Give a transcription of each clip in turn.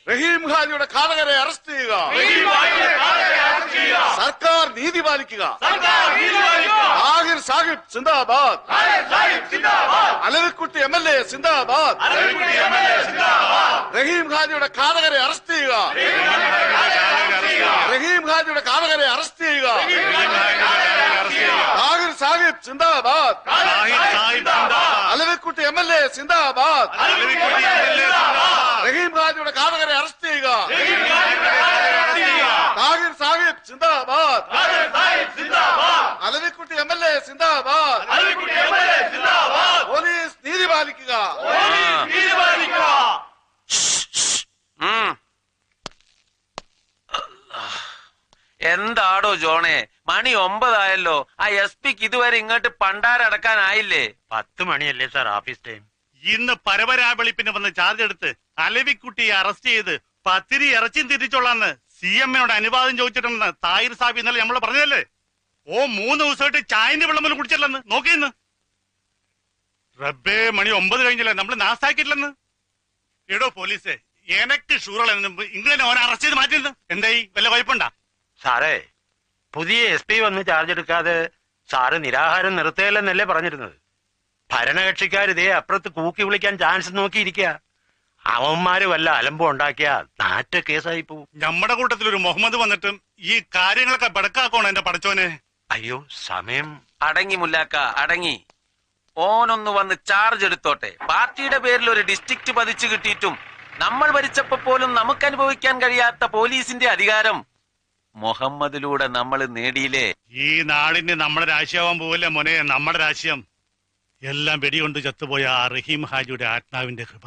റഹീം ഹാജിയുടെ ഘാതകരെ അറസ്റ്റ് ചെയ്യുക. സർക്കാർ നീതി പാലിക്കുക. താഹിർ സാഹിബ് സിന്ദാബാദ്. അലവിക്കുട്ടി MLA സിന്ദാബാദ്. റഹീം ഹാജിയുടെ ഘാതകരെ അറസ്റ്റ് ചെയ്യുക. റഹീം ഹാജിയുടെ ഘാതകരെ അറസ്റ്റ് ചെയ്യുക. താഹിർ സാഹിബ് സിന്ദാബാദ്. അലവിക്കുട്ടി MLA സിന്ദാബാദ്. റഹീം ഹാജിയുടെ ഘാതകരെ അറസ്റ്റ് ചെയ്യുക. താഹിർ സാഹിബ് സിന്ദാബാദ്. അലവിക്കുട്ടി MLA സിന്ദാബാദ്. പോലീസ് നീതി പാലിക്കുക. എന്താടോ ജോണേ, മണി 9 ആ SP-ക്ക് ഇതുവരെ ഇങ്ങോട്ട് പണ്ടാരടക്കാനായില്ലേ? 10 മണിയല്ലേ സാർ ഓഫീസ് ടൈം. ഇന്ന് പരപരാവെളിപ്പിന് വന്ന് ചാർജ് എടുത്ത് അലവിക്കുട്ടിയെ അറസ്റ്റ് ചെയ്ത് പത്തിരി ഇറച്ചിയും തിരിച്ചോളാന്ന് CM-നോട് അനുവാദം ചോദിച്ചിട്ടുണ്ടെന്ന് താഹിർ സാഹിബ് ഇന്നലെ നമ്മള് പറഞ്ഞതല്ലേ? 3 ദിവസമായിട്ട് ചായന്റെ വെള്ളം പോലും കുടിച്ചില്ലെന്ന് നോക്കിയെന്ന്. റബ്ബേ, മണി 9 കഴിഞ്ഞില്ല, നമ്മള് നാസാക്കിയിട്ടില്ലെന്ന്. എടോ പോലീസേ, എനക്ക് ഷൂറുള്ള ഇങ്ങനെ ഓനെ അറസ്റ്റ് ചെയ്ത് മാറ്റിയിരുന്നു. എന്തായി, വല്ല കുഴപ്പമുണ്ടാ? സാറേ, പുതിയ SP വന്ന് ചാർജ് എടുക്കാതെ സാറ് നിരാഹാരം നിർത്തുകയല്ലെന്നല്ലേ പറഞ്ഞിരുന്നത്? ഭരണകക്ഷിക്കാരിതേ അപ്പുറത്ത് കൂക്കി വിളിക്കാൻ ചാൻസ് നോക്കിയിരിക്കുക. അവന്മാര് വല്ല അലമ്പം ഉണ്ടാക്കിയ നാറ്റ കേസായി പോവും. നമ്മുടെ കൂട്ടത്തിലൊരു മുഹമ്മദ് വന്നിട്ടും ഈ കാര്യങ്ങളൊക്കെ ബടക്കാക്കോണം എന്റെ പടച്ചോനെ. അയ്യോ, സമയം. അടങ്ങി മുല്ലാക്ക, അടങ്ങി. ഓനൊന്ന് വന്ന് ചാർജ് എടുത്തോട്ടെ. പാർട്ടിയുടെ പേരിൽ ഒരു ഡിസ്ട്രിക്ട് പതിച്ചു കിട്ടിയിട്ടും നമ്മൾ ഭരിച്ചപ്പോ പോലും നമുക്ക് അനുഭവിക്കാൻ കഴിയാത്ത പോലീസിന്റെ അധികാരം മുഹമ്മദിലൂടെ നമ്മൾ നേടിയില്ലേ? ഈ നാടിന് നമ്മുടെ രാഷ്ട്രീയമാവാൻ പോവില്ല മോനെ, നമ്മുടെ രാഷ്ട്രീയം. എല്ലാം വെടികൊണ്ട് ചത്തുപോയ ആ റഹീം ഹാജിയുടെ ആത്മാവിന്റെ കൃപ.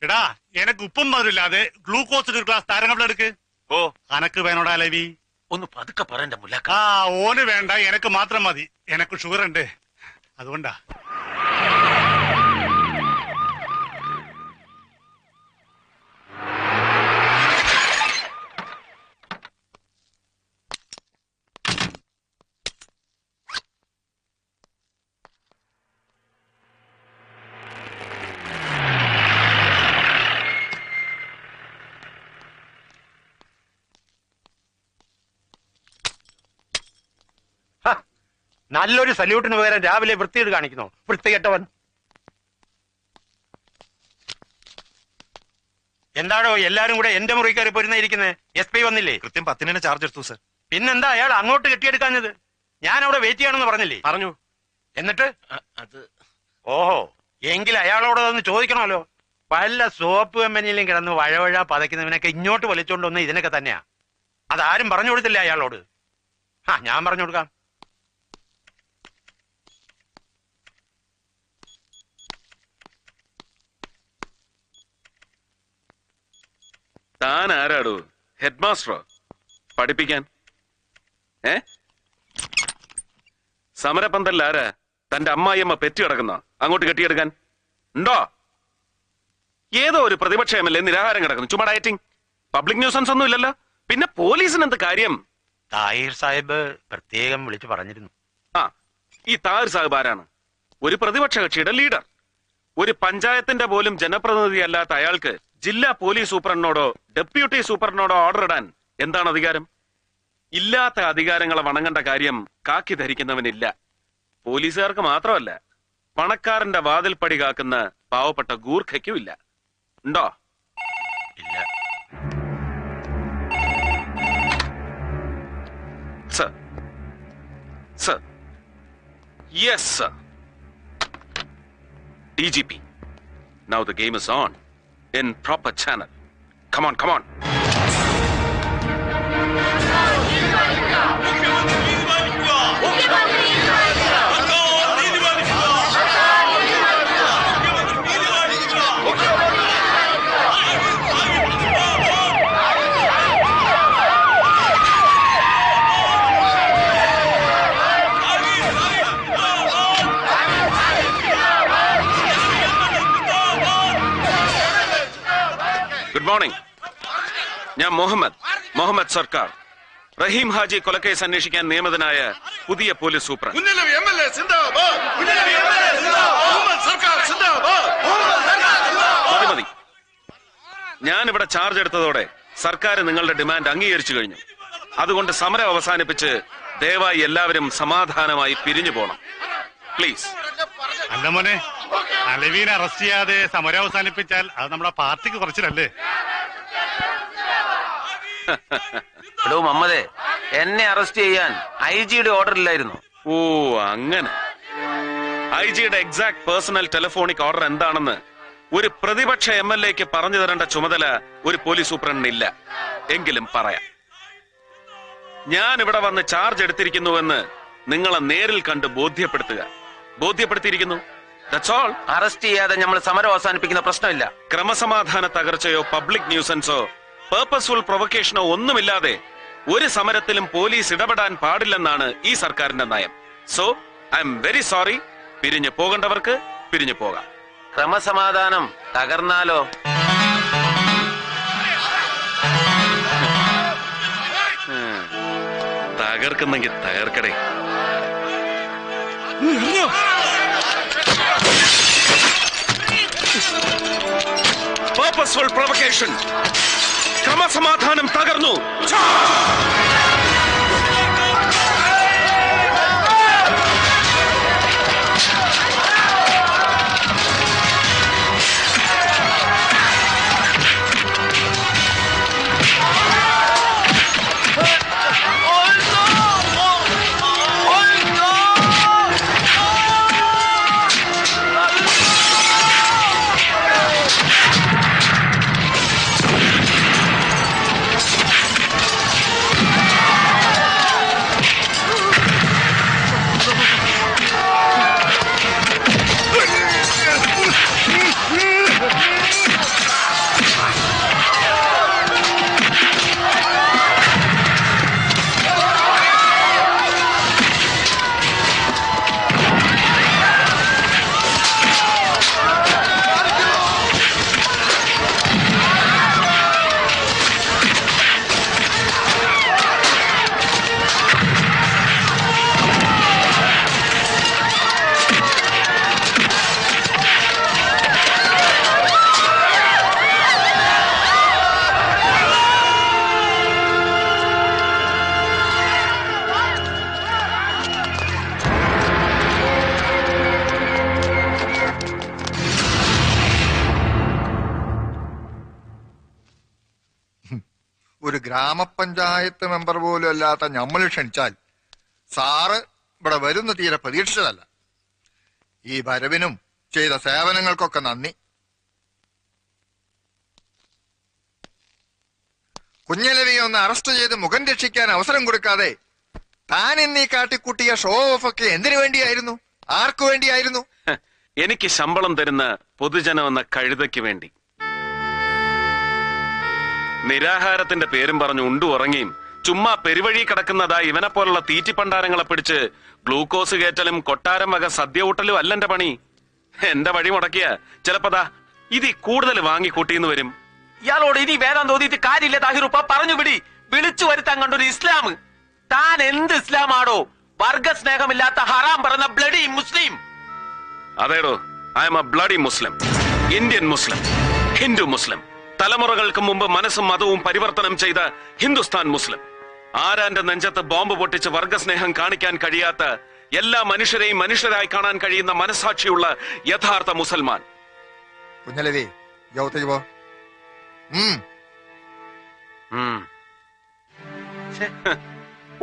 എടാ, എനക്ക് ഉപ്പും മധുരില്ലാതെ ഗ്ലൂക്കോസ് ഒരു ഗ്ലാസ് താരങ്ങൾ എടുക്ക്. ഓ, അനക്ക് വേണോടാ ലവി? ഒന്ന് പതുക്കെ പറയണ്ട മുല്ലാക്ക. ഓന് വേണ്ട, എനക്ക് മാത്രം മതി. എനക്ക് ഷുഗർ ഉണ്ട്, അതുകൊണ്ടാ. നല്ലൊരു സല്യൂട്ടിന് പകരം രാവിലെ വൃത്തിയിട്ട് കാണിക്കുന്നു, വൃത്തികെട്ടവൻ. എന്താണോ എല്ലാരും കൂടെ എന്റെ മുറി കയറി പോരുന്നിരിക്കുന്നത്? SP വന്നില്ലേ? കൃത്യം 10 ചാർജ് എടുത്തു സർ. പിന്നെന്താ അയാൾ അങ്ങോട്ട് കെട്ടിയെടുക്കാഞ്ഞത്? ഞാൻ അവിടെ വെയിറ്റ് ചെയ്യണമെന്ന് പറഞ്ഞില്ലേ? പറഞ്ഞു. എന്നിട്ട് അത് ഓഹോ, എങ്കിൽ അയാളോട് ഒന്ന് ചോദിക്കണമല്ലോ. വല്ല സോപ്പ് കമ്പനിയിലും കിടന്ന് വഴവഴ പതയ്ക്കുന്നവനൊക്കെ ഇങ്ങോട്ട് വലിച്ചോണ്ടൊന്ന് ഇതിനൊക്കെ തന്നെയാ. അതാരും പറഞ്ഞു കൊടുത്തില്ല അയാളോട്. ഞാൻ പറഞ്ഞു കൊടുക്കാം. താൻ ആരാടോ? ഹെഡ് മാസ്റ്ററോ? പഠിപ്പിക്കാൻ? സമരപന്തലിൽ ആരാ? തന്റെ അമ്മായിയമ്മ പെറ്റി കിടക്കുന്ന അങ്ങോട്ട് കെട്ടിയെടുക്കാൻ ഉണ്ടോ? ഏതോ ഒരു പ്രതിപക്ഷ MLA നിരാഹാരം കിടക്കുന്നു, ചുമ്മാ ഡയറ്റിംഗ്. പബ്ലിക് ന്യൂസൻസ് ഒന്നും ഇല്ലല്ലോ. പിന്നെ പോലീസിന് എന്ത് കാര്യം? താഹിർ സാഹിബ് പ്രത്യേകം വിളിച്ചു പറഞ്ഞിരുന്നു. ഈ താഹിർ സാഹിബ് ആരാണ്? ഒരു പ്രതിപക്ഷ കക്ഷിയുടെ ലീഡർ. ഒരു പഞ്ചായത്തിന്റെ പോലും ജനപ്രതിനിധി അല്ലാത്ത അയാൾക്ക് ജില്ലാ പോലീസ് സൂപ്രണ്ടിനോടോ ഡെപ്യൂട്ടി സൂപ്രണ്ടിനോടോ ഓർഡർ ഇടാൻ എന്താണ് അധികാരം? ഇല്ലാത്ത അധികാരങ്ങളെ വണങ്ങേണ്ട കാര്യം കാക്കി ധരിക്കുന്നവനില്ല. പോലീസുകാർക്ക് മാത്രമല്ല, പണക്കാരന്റെ വാതിൽപ്പടി കാക്കുന്ന പാവപ്പെട്ട ഗൂർഖയ്ക്കും ഇല്ല. ഉണ്ടോ? ഇല്ല. Sir, sir, yes sir. DGP, now the game is on in proper channel. Come on, come on. Good morning. ഞാൻ മുഹമ്മദ് സർക്കാർ, റഹീം ഹാജി കൊലക്കേസ് അന്വേഷിക്കാൻ നിയമിതനായ പുതിയ പോലീസ് സൂപ്രണ്ട്. മതി. ഞാൻ ഇവിടെ ചാർജ് എടുത്തതോടെ സർക്കാർ നിങ്ങളുടെ ഡിമാൻഡ് അംഗീകരിച്ചു കഴിഞ്ഞു. അതുകൊണ്ട് സമരം അവസാനിപ്പിച്ച് ദയവായി എല്ലാവരും സമാധാനമായി പിരിഞ്ഞു പോണം. പ്ലീസ്. അല്ല മോനെ, അലവീനെ അറസ്റ്റ് ചെയ്യാതെ സമരം അവസാനിപ്പിച്ചാൽ അത് നമ്മുടെ പാർട്ടിക്ക് കുറച്ചിലല്ലേ? എടോ മമ്മദേ, എന്നെ അറസ്റ്റ് ചെയ്യാൻ IG-യുടെ ഓർഡർ ഇല്ലായിരുന്നു. ഓ അങ്ങനെ. IG-യുടെ എക്സാക്ട് പേഴ്സണൽ ടെലിഫോണിക് ഓർഡർ എന്താണെന്ന് ഒരു പ്രതിപക്ഷ MLA-ക്ക് പറഞ്ഞു തരേണ്ട ചുമതല ഒരു പോലീസ് സൂപ്രണ്ടിനില്ല. എങ്കിലും പറയാം. ഞാൻ ഇവിടെ വന്ന് ചാർജ് എടുത്തിരിക്കുന്നുവെന്ന് നിങ്ങളെ നേരിൽ കണ്ട് ബോധ്യപ്പെടുത്തിയിരിക്കുന്നു. That's all. അറസ്റ്റ് ചെയ്യാതെ നമ്മൾ സമരം അവസാനിപ്പിക്കുന്ന പ്രശ്നമില്ല. ക്രമസമാധാന തകർച്ചയോ പബ്ലിക് ന്യൂസൻസോ പേർപ്പസ്ഫുൾ പ്രൊവക്കേഷനോ ഒന്നുമില്ലാതെ ഒരു സമരത്തിലും പോലീസ് ഇടപെടാൻ പാടില്ലെന്നാണ് ഈ സർക്കാരിന്റെ നയം. So I am very sorry. പിരിഞ്ഞു പോകേണ്ടവർക്ക് പിരിഞ്ഞു പോകാം. ക്രമസമാധാനം തകർന്നാലോ? തകർക്കുന്നെങ്കിൽ തകർക്കടേ. Purposeful provocation. ക്രമസമാധാനം തകർന്നു. ഒരു ഗ്രാമപഞ്ചായത്ത് മെമ്പർ പോലും അല്ലാത്ത നമ്മൾ ക്ഷണിച്ചാൽ സാറ് ഇവിടെ വരുന്ന തീരെ പ്രതീക്ഷിച്ചതല്ല. ഈ വരവിനും ചെയ്ത സേവനങ്ങൾക്കൊക്കെ നന്ദി. കുഞ്ഞലവിയെ ഒന്ന് അറസ്റ്റ് ചെയ്ത് മുഖം രക്ഷിക്കാൻ അവസരം കൊടുക്കാതെ താൻ എന്നീ കാട്ടിക്കൂട്ടിയ ഷോ ഓഫ് ഒക്കെ എന്തിനു വേണ്ടിയായിരുന്നു? ആർക്കു വേണ്ടിയായിരുന്നു? എനിക്ക് ശമ്പളം തരുന്ന പൊതുജനം എന്ന കഴുതയ്ക്ക് വേണ്ടി. നിരാഹാരത്തിന്റെ പേരും പറഞ്ഞു ഉണ്ടു ഉറങ്ങിയും ചുമ്മാ പെരുവഴി കിടക്കുന്നതാ ഇവനെ പോലുള്ള തീറ്റിപ്പണ്ടാരങ്ങളെ പിടിച്ച് ഗ്ലൂക്കോസ് കയറ്റലും കൊട്ടാരം വക സദ്യ ഊട്ടലും അല്ലെന്റെ പണി. എന്റെ വഴി മുടക്കിയ ചിലപ്പതാ ഇതി കൂടുതൽ വാങ്ങിക്കൂട്ടിന്ന് വരും. ഇയാളോട് ഇനി വേദം തോന്നിയിട്ട് കാര്യമില്ല താഹിറുപ്പ. പറഞ്ഞു വിടി. വിളിച്ചു വരുത്താൻ കണ്ടൊരു ഇസ്ലാം. താൻ എന്ത് ഇസ്ലാമാണോ? വർഗസ്നേഹമില്ലാത്ത ഹറാം പറഞ്ഞ ബ്ലഡി മുസ്ലിം. അതേടോ, I am a bloody Muslim, Indian Muslim, Hindu Muslim, തലമുറകൾക്ക് മുമ്പ് മനസ്സും മതവും പരിവർത്തനം ചെയ്ത ഹിന്ദുസ്ഥാൻ മുസ്ലിം. ആരാന്റെ നെഞ്ചത്ത് ബോംബ് പൊട്ടിച്ച് വർഗസ്നേഹം കാണിക്കാൻ കഴിയാത്ത എല്ലാ മനുഷ്യരെയും മനുഷ്യരായി കാണാൻ കഴിയുന്ന മനസാക്ഷിയുള്ള യഥാർത്ഥ മുസൽമാൻ. കുഞ്ഞലവി യോഗത്തേക്ക് പോ.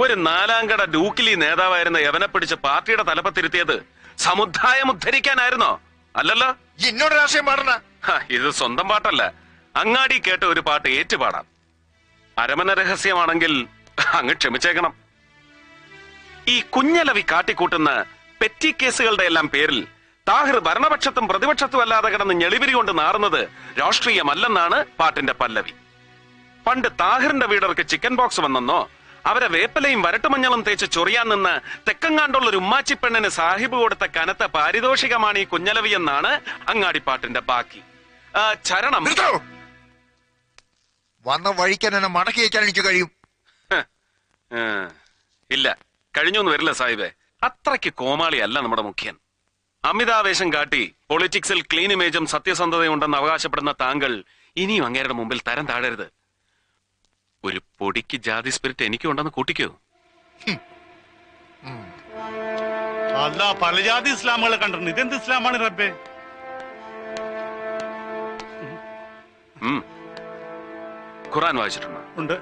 ഒരു നാലാംകട ഡൂക്കിലി നേതാവായിരുന്ന യവനെ പിടിച്ച് പാർട്ടിയുടെ തലപ്പത്തിരുത്തിയത് സമുദായം ഉദ്ധരിക്കാനായിരുന്നോ? അല്ലല്ലോ. എന്നോട് രാഷ്ട്രീയം പാടണ. ഇത് സ്വന്തം പാട്ടല്ല, അങ്ങാടി കേട്ട ഒരു പാട്ട് ഏറ്റുപാടാം. അരമന രഹസ്യമാണെങ്കിൽ അങ്ങ് ക്ഷമിച്ചേക്കണം. ഈ കുഞ്ഞലവി കാട്ടിക്കൂട്ടുന്ന പെറ്റി കേസുകളുടെ എല്ലാം പേരിൽ താഹിർ ഭരണപക്ഷത്തും പ്രതിപക്ഷത്തും അല്ലാതെ കിടന്ന് ഞെളിവിരി കൊണ്ട് നാറുന്നത് രാഷ്ട്രീയമല്ലെന്നാണ് പാട്ടിന്റെ പല്ലവി. പണ്ട് താഹിറിന്റെ വീടർക്ക് ചിക്കൻ ബോക്സ് വന്നെന്നോ അവരെ വേപ്പലയും വരട്ടുമഞ്ഞളും തേച്ച് ചൊറിയാൻ നിന്ന് തെക്കങ്ങാണ്ടുള്ള ഒരു ഉമ്മാച്ചി പെണ്ണിന് സാഹിബ് കൊടുത്ത കനത്ത പാരിതോഷികമാണ് ഈ കുഞ്ഞലവി എന്നാണ് അങ്ങാടിപ്പാട്ടിന്റെ ബാക്കി. ചരണം വന്ന വഴിക്കാൻ എന്നെ മടക്കി വയ്ക്കാൻ എനിക്ക് കഴിയും. ഇല്ല, കഴിഞ്ഞൊന്നും വരില്ല സാഹിബേ. അത്രയ്ക്ക് കോമാളിയല്ല നമ്മുടെ മുഖ്യൻ. അമിതാവേശം കാട്ടി പൊളിറ്റിക്സിൽ ക്ലീൻ ഇമേജും സത്യസന്ധതയും ഉണ്ടെന്ന് അവകാശപ്പെടുന്ന താങ്കൾ ഇനിയും അങ്ങേരുടെ മുമ്പിൽ തരം താഴരുത്. ഒരു പൊടിക്ക് ജാതി സ്പിരിറ്റ് എനിക്കും ഉണ്ടെന്ന് കൂട്ടിക്കോ. അല്ല, പല ജാതി ഇസ്ലാമുകളെ കണ്ടിട്ടുണ്ട്. ഇതെന്ത് ഇസ്ലാമാണ് റബ്ബേ? ഖുറാൻ വായിച്ചിട്ടുണ്ടോ? ഉണ്ട്.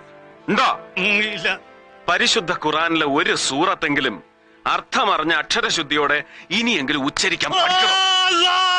ഉണ്ടോ? ഇല്ല. പരിശുദ്ധ ഖുറാനിലെ ഒരു സൂറത്തെങ്കിലും അർത്ഥമറിഞ്ഞ അക്ഷരശുദ്ധിയോടെ ഇനിയെങ്കിലും ഉച്ചരിക്കാൻ പഠിക്കണം. അല്ലാ!